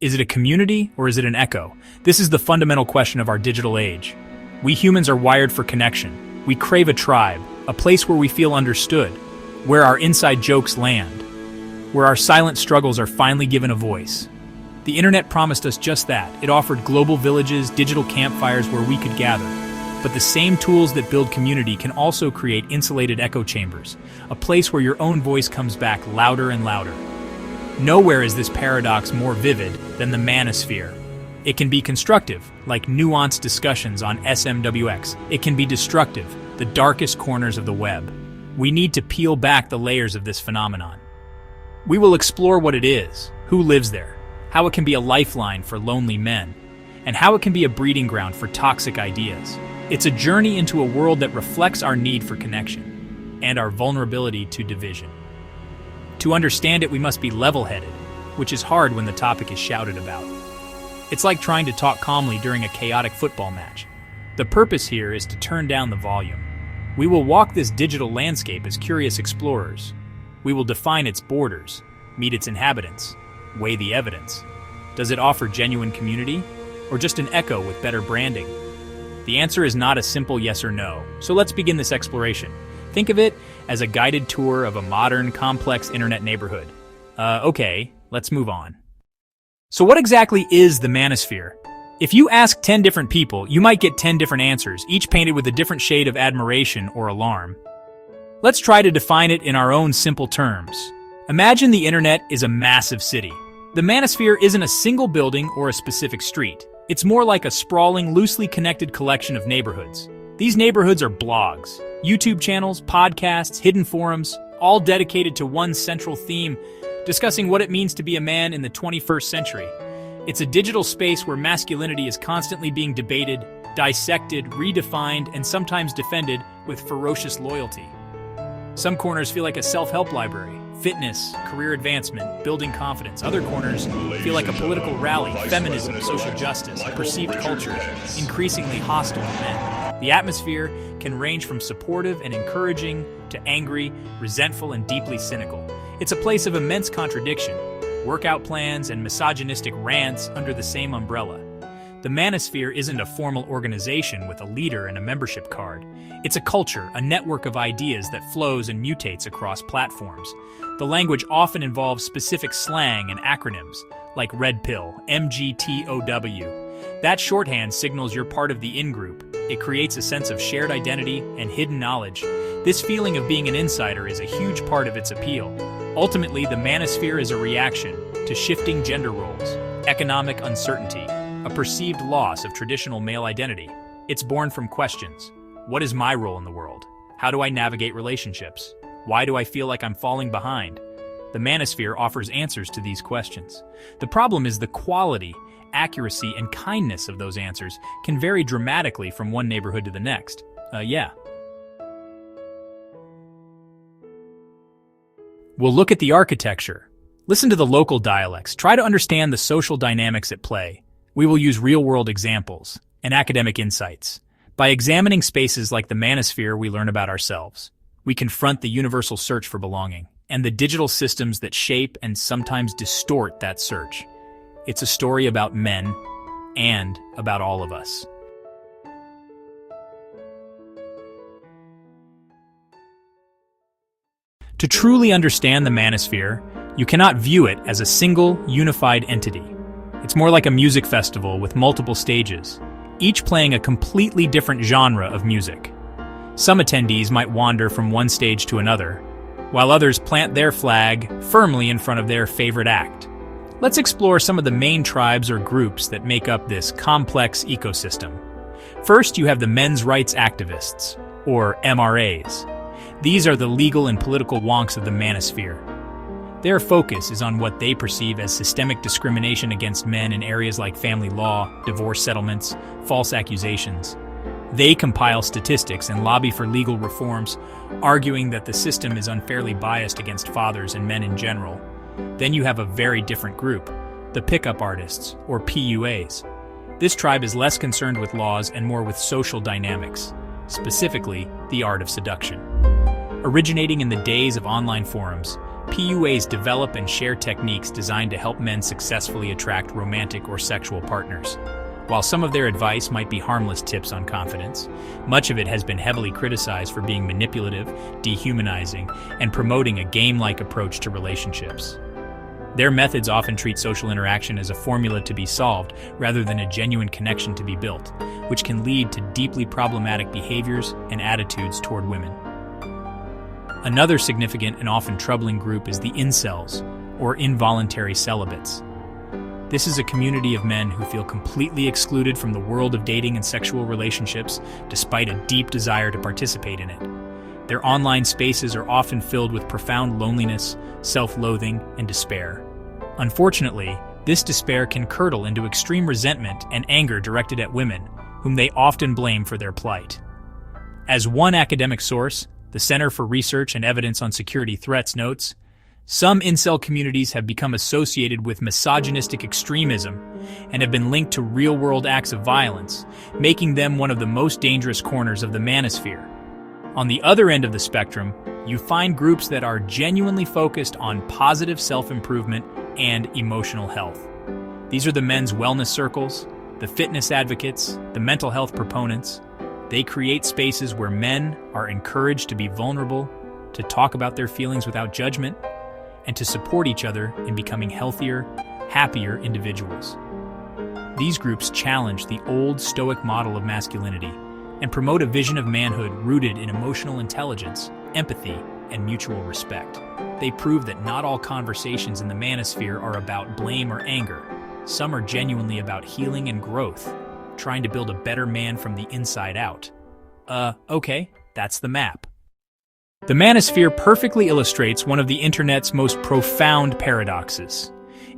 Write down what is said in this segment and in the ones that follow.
Is it a community or is it an echo? This is the fundamental question of our digital age. We humans are wired for connection. We crave a tribe, a place where we feel understood, where our inside jokes land, where our silent struggles are finally given a voice. The internet promised us just that. It offered global villages, digital campfires where we could gather. But the same tools that build community can also create insulated echo chambers, a place where your own voice comes back louder and louder. Nowhere is this paradox more vivid than the Manosphere. It can be constructive, like nuanced discussions on SMWX. It can be destructive, the darkest corners of the web. We need to peel back the layers of this phenomenon. We will explore what it is, who lives there, how it can be a lifeline for lonely men, and how it can be a breeding ground for toxic ideas. It's a journey into a world that reflects our need for connection and our vulnerability to division. To understand it, we must be level-headed, which is hard when the topic is shouted about. It's like trying to talk calmly during a chaotic football match. The purpose here is to turn down the volume. We will walk this digital landscape as curious explorers. We will define its borders, meet its inhabitants, weigh the evidence. Does it offer genuine community, or just an echo with better branding? The answer is not a simple yes or no, so let's begin this exploration. Think of it as a guided tour of a modern, complex internet neighborhood. Okay, let's move on. So what exactly is the Manosphere? If you ask 10 different people, you might get 10 different answers, each painted with a different shade of admiration or alarm. Let's try to define it in our own simple terms. Imagine the internet is a massive city. The Manosphere isn't a single building or a specific street. It's more like a sprawling, loosely connected collection of neighborhoods. These neighborhoods are blogs, YouTube channels, podcasts, hidden forums, all dedicated to one central theme, discussing what it means to be a man in the 21st century. It's a digital space where masculinity is constantly being debated, dissected, redefined, and sometimes defended with ferocious loyalty. Some corners feel like a self-help library, fitness, career advancement, building confidence. Other corners feel like a political rally, feminism, social justice, perceived culture, increasingly hostile to men. The atmosphere can range from supportive and encouraging to angry, resentful, and deeply cynical. It's a place of immense contradiction, workout plans and misogynistic rants under the same umbrella. The Manosphere isn't a formal organization with a leader and a membership card. It's a culture, a network of ideas that flows and mutates across platforms. The language often involves specific slang and acronyms, like Red Pill, MGTOW. That shorthand signals you're part of the in-group. It creates a sense of shared identity and hidden knowledge. This feeling of being an insider is a huge part of its appeal. Ultimately, the Manosphere is a reaction to shifting gender roles, economic uncertainty, a perceived loss of traditional male identity. It's born from questions. What is my role in the world? How do I navigate relationships? Why do I feel like I'm falling behind? The Manosphere offers answers to these questions. The problem is the quality, accuracy, and kindness of those answers can vary dramatically from one neighborhood to the next. We'll look at the architecture. Listen to the local dialects. Try to understand the social dynamics at play. We will use real-world examples and academic insights. By examining spaces like the Manosphere, we learn about ourselves. We confront the universal search for belonging and the digital systems that shape and sometimes distort that search. It's a story about men and about all of us. To truly understand the Manosphere, you cannot view it as a single, unified entity. It's more like a music festival with multiple stages, each playing a completely different genre of music. Some attendees might wander from one stage to another, while others plant their flag firmly in front of their favorite act. Let's explore some of the main tribes or groups that make up this complex ecosystem. First, you have the men's rights activists, or MRAs. These are the legal and political wonks of the Manosphere. Their focus is on what they perceive as systemic discrimination against men in areas like family law, divorce settlements, false accusations. They compile statistics and lobby for legal reforms, arguing that the system is unfairly biased against fathers and men in general. Then you have a very different group, the pickup artists, or PUAs. This tribe is less concerned with laws and more with social dynamics, specifically the art of seduction. Originating in the days of online forums, PUAs develop and share techniques designed to help men successfully attract romantic or sexual partners. While some of their advice might be harmless tips on confidence, much of it has been heavily criticized for being manipulative, dehumanizing, and promoting a game-like approach to relationships. Their methods often treat social interaction as a formula to be solved rather than a genuine connection to be built, which can lead to deeply problematic behaviors and attitudes toward women. Another significant and often troubling group is the incels, or involuntary celibates. This is a community of men who feel completely excluded from the world of dating and sexual relationships despite a deep desire to participate in it. Their online spaces are often filled with profound loneliness, self-loathing, and despair. Unfortunately, this despair can curdle into extreme resentment and anger directed at women, whom they often blame for their plight. As one academic source, the Center for Research and Evidence on Security Threats notes, some incel communities have become associated with misogynistic extremism and have been linked to real-world acts of violence, making them one of the most dangerous corners of the manosphere. On the other end of the spectrum, you find groups that are genuinely focused on positive self-improvement and emotional health. These are the men's wellness circles, the fitness advocates, the mental health proponents. They create spaces where men are encouraged to be vulnerable, to talk about their feelings without judgment, and to support each other in becoming healthier, happier individuals. These groups challenge the old Stoic model of masculinity and promote a vision of manhood rooted in emotional intelligence, empathy, and mutual respect. They prove that not all conversations in the manosphere are about blame or anger. Some are genuinely about healing and growth, trying to build a better man from the inside out. Okay, that's the map. The manosphere perfectly illustrates one of the internet's most profound paradoxes: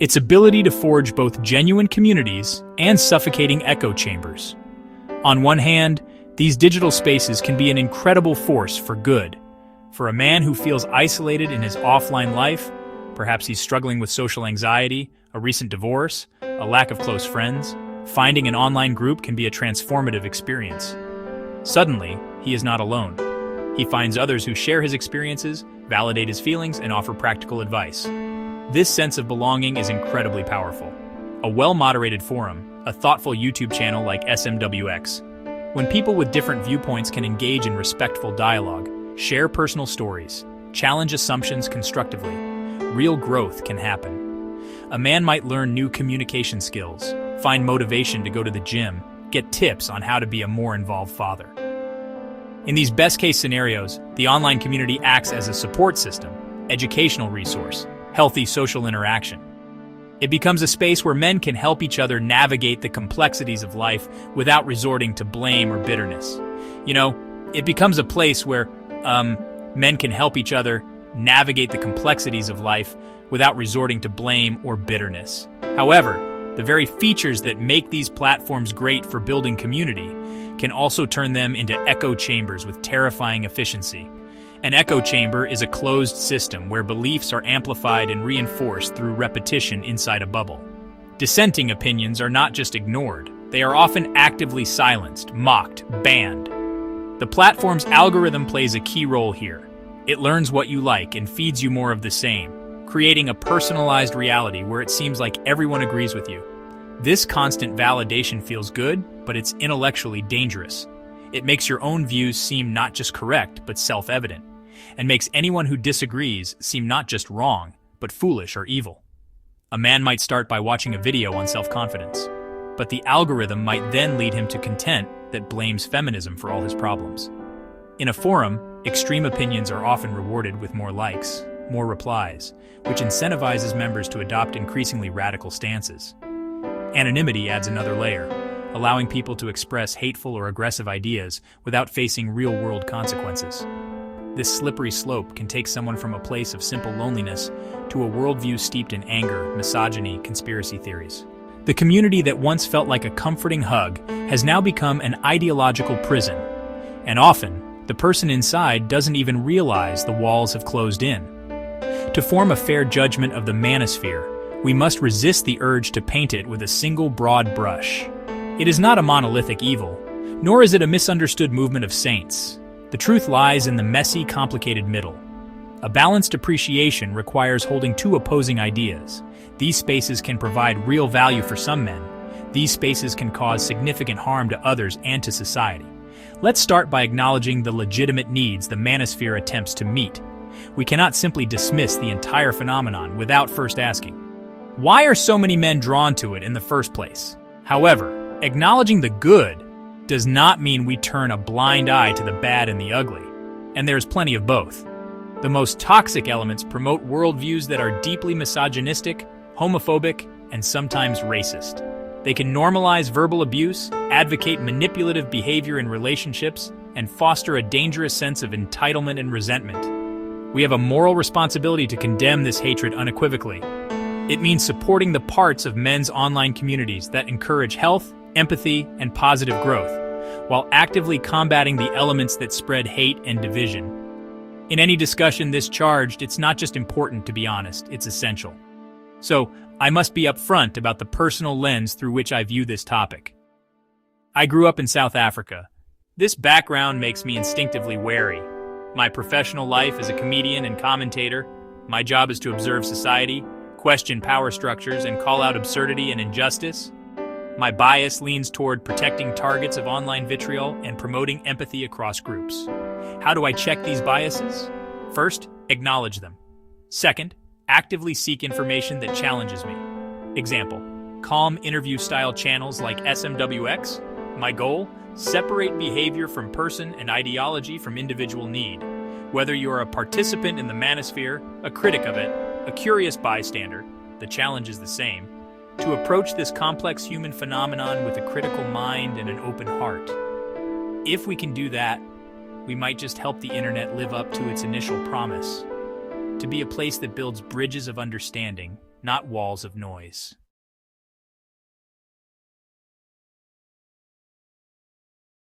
its ability to forge both genuine communities and suffocating echo chambers. On one hand, these digital spaces can be an incredible force for good. For a man who feels isolated in his offline life, perhaps he's struggling with social anxiety, a recent divorce, a lack of close friends, finding an online group can be a transformative experience. Suddenly, he is not alone. He finds others who share his experiences, validate his feelings, and offer practical advice. This sense of belonging is incredibly powerful. A well-moderated forum, a thoughtful YouTube channel like SMWX, when people with different viewpoints can engage in respectful dialogue, share personal stories, challenge assumptions constructively, real growth can happen. A man might learn new communication skills, find motivation to go to the gym, get tips on how to be a more involved father. In these best-case scenarios, the online community acts as a support system, educational resource, healthy social interaction. It becomes a space where men can help each other navigate the complexities of life without resorting to blame or bitterness. It becomes a place where men can help each other navigate the complexities of life without resorting to blame or bitterness. However, the very features that make these platforms great for building community can also turn them into echo chambers with terrifying efficiency. An echo chamber is a closed system where beliefs are amplified and reinforced through repetition inside a bubble. Dissenting opinions are not just ignored, they are often actively silenced, mocked, banned. The platform's algorithm plays a key role here. It learns what you like and feeds you more of the same, creating a personalized reality where it seems like everyone agrees with you. This constant validation feels good, but it's intellectually dangerous. It makes your own views seem not just correct, but self-evident, and makes anyone who disagrees seem not just wrong, but foolish or evil. A man might start by watching a video on self-confidence, but the algorithm might then lead him to content that blames feminism for all his problems. In a forum, extreme opinions are often rewarded with more likes, more replies, which incentivizes members to adopt increasingly radical stances. Anonymity adds another layer, allowing people to express hateful or aggressive ideas without facing real-world consequences. This slippery slope can take someone from a place of simple loneliness to a worldview steeped in anger, misogyny, conspiracy theories. The community that once felt like a comforting hug has now become an ideological prison, and often, the person inside doesn't even realize the walls have closed in. To form a fair judgment of the manosphere, we must resist the urge to paint it with a single broad brush. It is not a monolithic evil, nor is it a misunderstood movement of saints. The truth lies in the messy, complicated middle. A balanced appreciation requires holding two opposing ideas. These spaces can provide real value for some men. These spaces can cause significant harm to others and to society. Let's start by acknowledging the legitimate needs the manosphere attempts to meet. We cannot simply dismiss the entire phenomenon without first asking, why are so many men drawn to it in the first place? However, acknowledging the good does not mean we turn a blind eye to the bad and the ugly, and there's plenty of both. The most toxic elements promote worldviews that are deeply misogynistic, homophobic, and sometimes racist. They can normalize verbal abuse, advocate manipulative behavior in relationships, and foster a dangerous sense of entitlement and resentment. We have a moral responsibility to condemn this hatred unequivocally. It means supporting the parts of men's online communities that encourage health, empathy, and positive growth, while actively combating the elements that spread hate and division. In any discussion this charged, it's not just important to be honest, it's essential. So, I must be upfront about the personal lens through which I view this topic. I grew up in South Africa. This background makes me instinctively wary. My professional life as a comedian and commentator, my job is to observe society, question power structures, and call out absurdity and injustice. My bias leans toward protecting targets of online vitriol and promoting empathy across groups. How do I check these biases? First, acknowledge them. Second, actively seek information that challenges me. Example, calm interview-style channels like SMWX. My goal? Separate behavior from person and ideology from individual need. Whether you're a participant in the manosphere, a critic of it, a curious bystander, the challenge is the same. To approach this complex human phenomenon with a critical mind and an open heart. If we can do that, we might just help the internet live up to its initial promise, to be a place that builds bridges of understanding, not walls of noise.